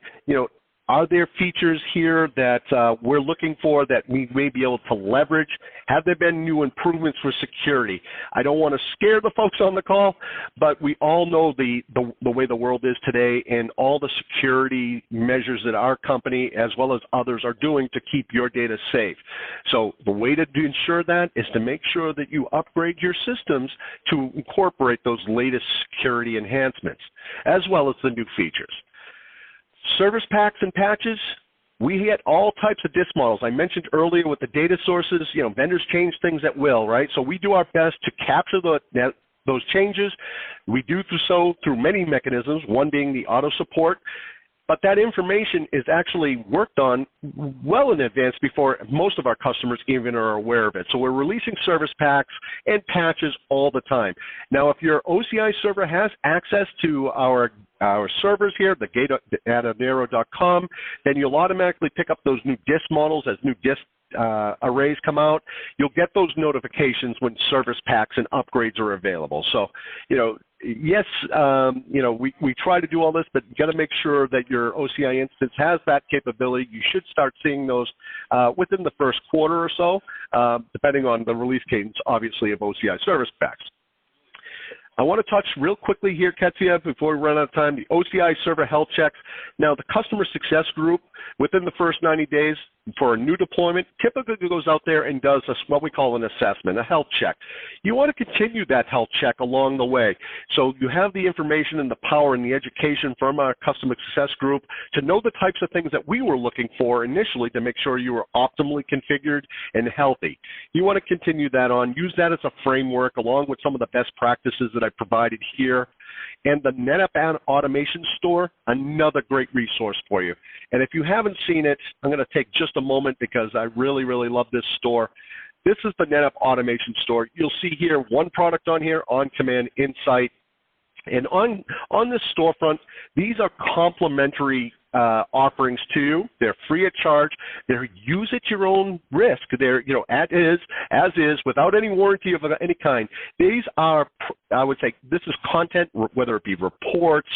are there features here that we're looking for that we may be able to leverage? Have there been new improvements for security? I don't want to scare the folks on the call, but we all know the way the world is today and all the security measures that our company as well as others are doing to keep your data safe. So the way to ensure that is to make sure that you upgrade your systems to incorporate those latest security enhancements as well as the new features. Service packs and patches, we get all types of disk models. I mentioned earlier with the data sources, vendors change things at will, right? So we do our best to capture those changes. We do so through many mechanisms, one being the auto support. But that information is actually worked on well in advance before most of our customers even are aware of it. So we're releasing service packs and patches all the time. Now, if your OCI server has access to our servers here, the data.nero.com, then you'll automatically pick up those new disk models as new disk arrays come out. You'll get those notifications when service packs and upgrades are available. So, yes, we try to do all this, but you got to make sure that your OCI instance has that capability. You should start seeing those within the first quarter or so, depending on the release cadence, obviously, of OCI service packs. I want to touch real quickly here, Ketsia, before we run out of time, the OCI server health checks. Now, the customer success group, within the first 90 days for a new deployment, typically goes out there and does what we call an assessment, a health check. You want to continue that health check along the way. So you have the information and the power and the education from our customer success group to know the types of things that we were looking for initially to make sure you were optimally configured and healthy. You want to continue that on, use that as a framework along with some of the best practices that I provided here. And the Netapp Automation Store, another great resource for you. And if you haven't seen it, I'm going to take just a moment because I really, really love this store. This is the Netapp Automation Store. You'll see here one product on here, OnCommand Insight. And on this storefront, these are complimentary offerings to you. They're free of charge. They're use at your own risk. They're, as is, without any warranty of any kind. These are, I would say, this is content, whether it be reports,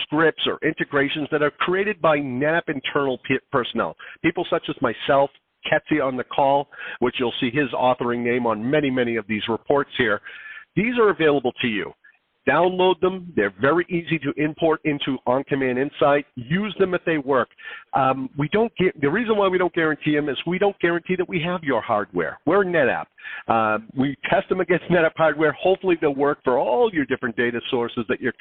scripts, or integrations that are created by Netapp internal personnel. People such as myself, Ketsia on the call, which you'll see his authoring name on many, many of these reports here. These are available to you. Download them. They're very easy to import into OnCommand Insight. Use them if they work. The reason why we don't guarantee them is we don't guarantee that we have your hardware. We're Netapp. We test them against Netapp hardware. Hopefully they'll work for all your different data sources that you're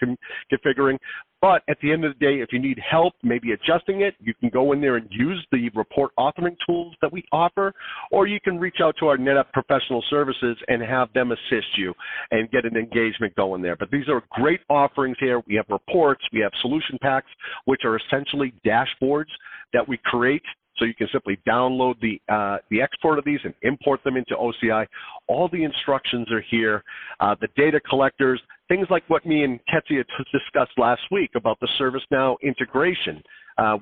configuring. But at the end of the day, if you need help maybe adjusting it, you can go in there and use the report authoring tools that we offer, or you can reach out to our Netapp professional services and have them assist you and get an engagement going there. But these are great offerings here. We have reports, we have solution packs, which are essentially dashboards that we create. So you can simply download the export of these and import them into OCI. All the instructions are here. The data collectors, things like what me and Ketsia discussed last week about the ServiceNow integration.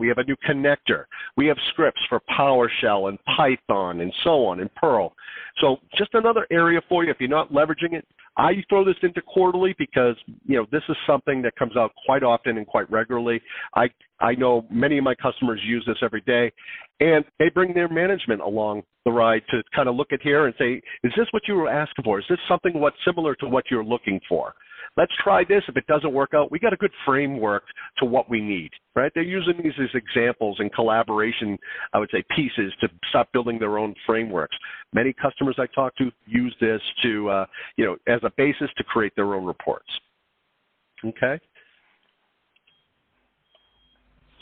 We have a new connector. We have scripts for PowerShell and Python and so on and Perl. So just another area for you if you're not leveraging it. I throw this into quarterly because, this is something that comes out quite often and quite regularly. I know many of my customers use this every day, and they bring their management along the ride to kind of look at here and say, is this what you were asking for? Is this something similar to what you're looking for? Let's try this. If it doesn't work out, we got a good framework to what we need, right? They're using these as examples and collaboration, I would say, pieces to start building their own frameworks. Many customers I talk to use this to, as a basis to create their own reports. Okay.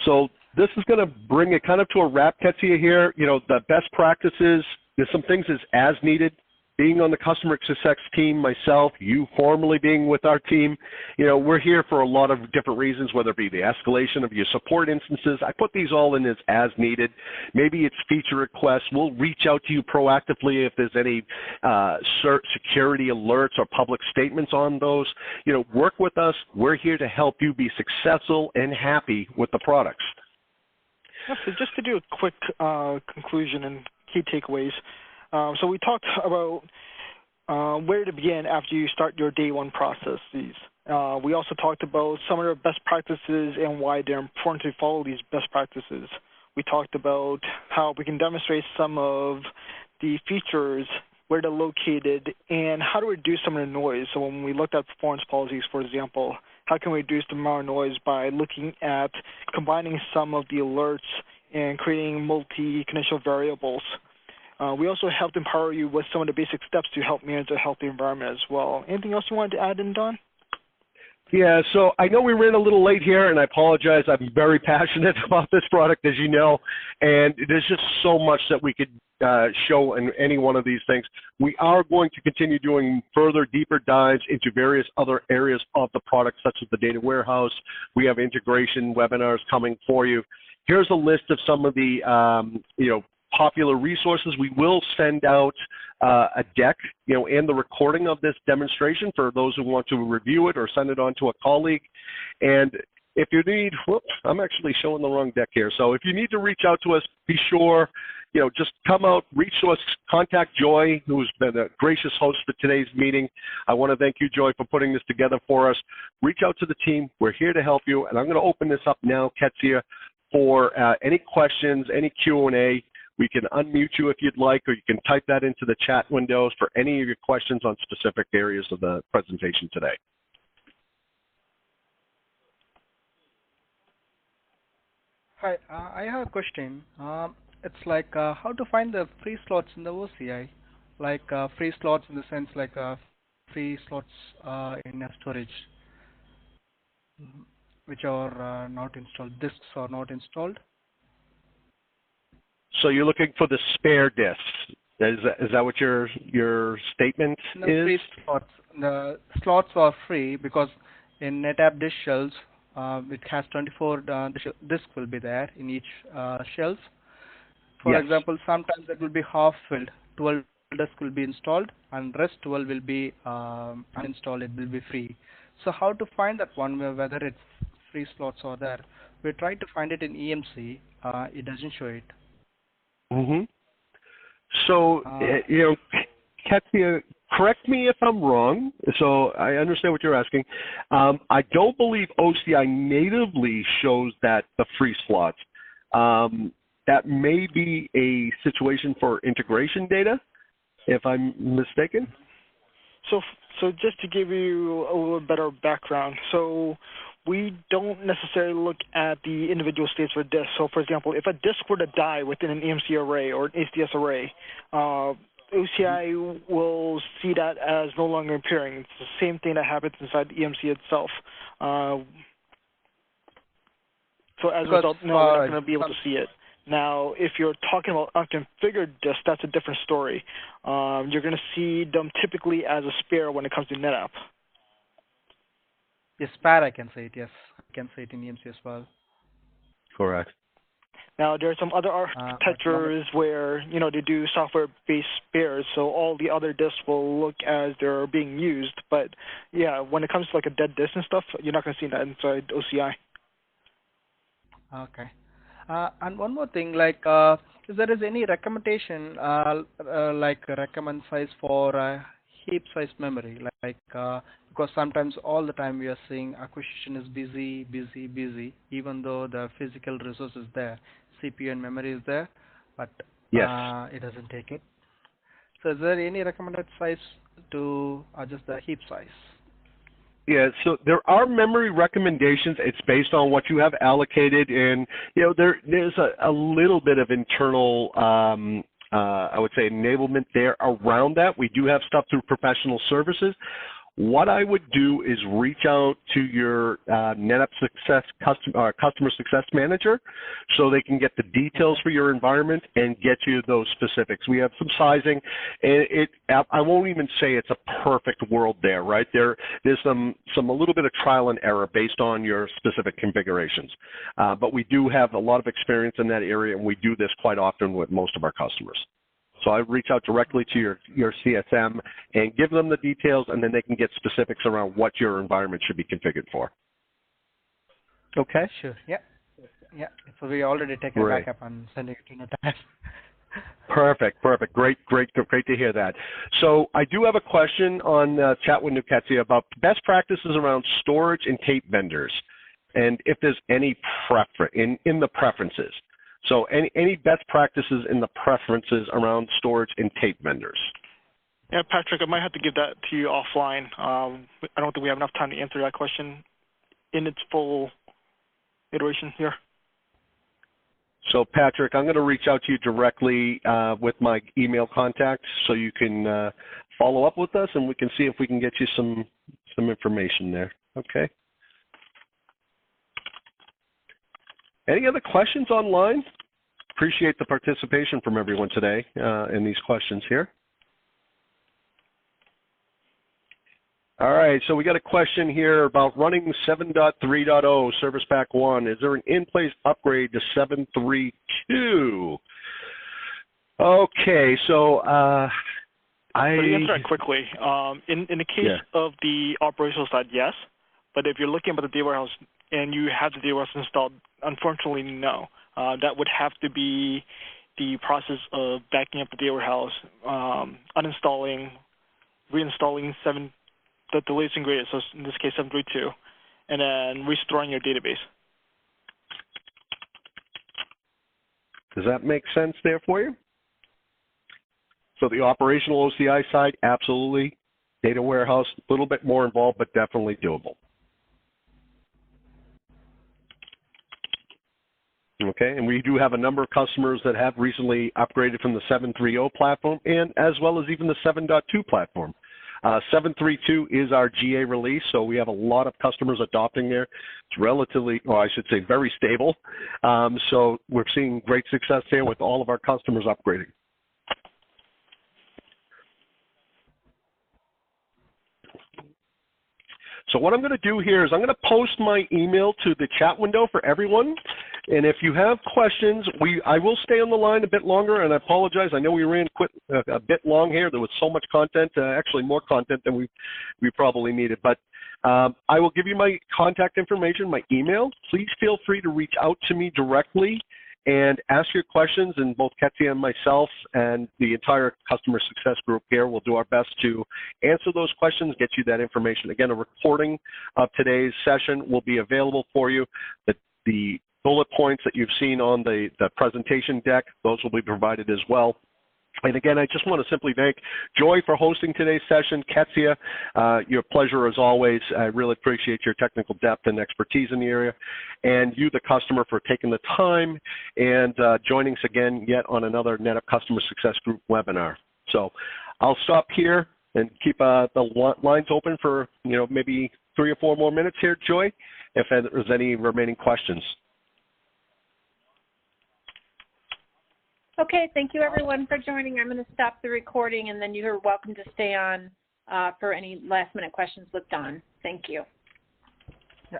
So this is going to bring it kind of to a wrap, Ketsia, here. The best practices, there's some things as needed. being on the customer success team myself, you formerly being with our team, we're here for a lot of different reasons, whether it be the escalation of your support instances. I put these all in as needed. Maybe it's feature requests. We'll reach out to you proactively if there's any security alerts or public statements on those. Work with us. We're here to help you be successful and happy with the products. So just to do a quick conclusion and key takeaways. So we talked about where to begin after you start your day one processes. We also talked about some of the best practices and why they're important to follow these best practices. We talked about how we can demonstrate some of the features, where they're located, and how to reduce some of the noise. So when we looked at performance policies, for example, how can we reduce the amount of noise by looking at combining some of the alerts and creating multi-conditional variables. We also helped empower you with some of the basic steps to help manage a healthy environment as well. Anything else you wanted to add in, Don? Yeah, so I know we ran a little late here, and I apologize. I'm very passionate about this product, as you know, and there's just so much that we could show in any one of these things. We are going to continue doing further, deeper dives into various other areas of the product, such as the data warehouse. We have integration webinars coming for you. Here's a list of some of the, popular resources. We will send out a deck, and the recording of this demonstration for those who want to review it or send it on to a colleague. And if you need, I'm actually showing the wrong deck here. So if you need to reach out to us, be sure, just come out, reach us, contact Joy, who's been a gracious host for today's meeting. I want to thank you, Joy, for putting this together for us. Reach out to the team. We're here to help you. And I'm going to open this up now, Ketsia, for any questions, any Q&A. We can unmute you if you'd like, or you can type that into the chat windows for any of your questions on specific areas of the presentation today. Hi, I have a question. It's like how to find the free slots in the OCI, like free slots in the sense like free slots in a storage, which are not installed, disks are not installed. So you're looking for the spare disks. Is that what your statement is? Free slots. The slots are free because in Netapp disk shells, it has 24 disks will be there in each shells. For example, sometimes it will be half filled. 12 disks will be installed, and rest 12 will be uninstalled. It will be free. So how to find that one, whether it's free slots or there? We tried to find it in EMC. It doesn't show it. Mm-hmm. So, Ketsia, correct me if I'm wrong. So I understand what you're asking. I don't believe OCI natively shows that the free slots. That may be a situation for integration data, if I'm mistaken. So just to give you a little better background, so we don't necessarily look at the individual states for disks. So, for example, if a disk were to die within an EMC array or an HDS array, OCI will see that as no longer appearing. It's the same thing that happens inside the EMC itself. So as a result, no, we're not going to be able to see it. Now, if you're talking about unconfigured disks, that's a different story. You're going to see them typically as a spare when it comes to Netapp. Yes, spare, I can say it, yes. I can say it in EMC as well. Correct. Now, there are some other architectures where, they do software-based spares, so all the other disks will look as they're being used. But, yeah, when it comes to, like, a dead disk and stuff, you're not going to see that inside OCI. Okay. And one more thing, like, if there is any recommendation, like recommend size for heap size memory, because sometimes all the time we are seeing acquisition is busy, even though the physical resource is there, CPU and memory is there, but it doesn't take it. So is there any recommended size to adjust the heap size? Yeah, so there are memory recommendations. It's based on what you have allocated, and there's a little bit of internal, I would say, enablement there around that. We do have stuff through professional services. what I would do is reach out to your Netapp customer success manager so they can get the details for your environment and get you those specifics. We have some sizing, and I won't even say it's a perfect world there, right? There's a little bit of trial and error based on your specific configurations. But we do have a lot of experience in that area, and we do this quite often with most of our customers. So I reach out directly to your CSM and give them the details, and then they can get specifics around what your environment should be configured for. Okay? Sure. Yeah. Yeah. So we already taken a backup and sending it to Netapp. Perfect. Great to hear that. So I do have a question on chat with Nuketsia about best practices around storage and tape vendors, and if there's any preference in the preferences. So any best practices in the preferences around storage and tape vendors? Yeah, Patrick, I might have to give that to you offline. I don't think we have enough time to answer that question in its full iteration here. So, Patrick, I'm going to reach out to you directly with my email contact so you can follow up with us, and we can see if we can get you some information there. Okay? Any other questions online? Appreciate the participation from everyone today in these questions here. All right, so we got a question here about running 7.3.0 Service Pack 1. Is there an in-place upgrade to 7.3.2? Okay, so Let me answer that quickly. In the case of the operational side, yes. But if you're looking at the data warehouse and you have the data warehouse installed, unfortunately, no. That would have to be the process of backing up the data warehouse, uninstalling, reinstalling the latest and greatest, so in this case 7.3.2, and then restoring your database. Does that make sense there for you? So the operational OCI side, absolutely. Data warehouse, a little bit more involved, but definitely doable. Okay, and we do have a number of customers that have recently upgraded from the 7.3.0 platform and as well as even the 7.2 platform. 7.3.2 is our GA release, so we have a lot of customers adopting there. It's relatively, or I should say very stable. So we're seeing great success there with all of our customers upgrading. So what I'm going to do here is I'm going to post my email to the chat window for everyone. And if you have questions, I will stay on the line a bit longer, and I apologize. I know we ran a bit long here. There was so much content, actually more content than we probably needed. But I will give you my contact information, my email. Please feel free to reach out to me directly and ask your questions, and both Ketsia and myself and the entire customer success group here will do our best to answer those questions, get you that information. Again, a recording of today's session will be available for you. The bullet points that you've seen on the presentation deck, those will be provided as well. And again, I just want to simply thank Joy for hosting today's session. Ketsia, your pleasure as always. I really appreciate your technical depth and expertise in the area. And you, the customer, for taking the time and joining us again yet on another Netapp Customer Success Group webinar. So I'll stop here and keep the lines open for maybe 3 or 4 more minutes here, Joy, if there's any remaining questions. Okay, thank you everyone for joining. I'm going to stop the recording, and then you're welcome to stay on for any last-minute questions with Don. Thank you. Yeah.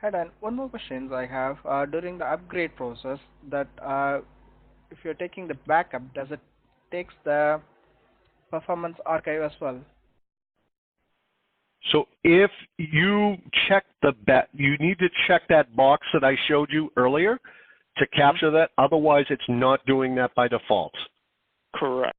Hi, Dan. One more question I have. During the upgrade process, that if you're taking the backup, does it take the performance archive as well? So if you check you need to check that box that I showed you earlier to capture that. Otherwise, it's not doing that by default. Correct.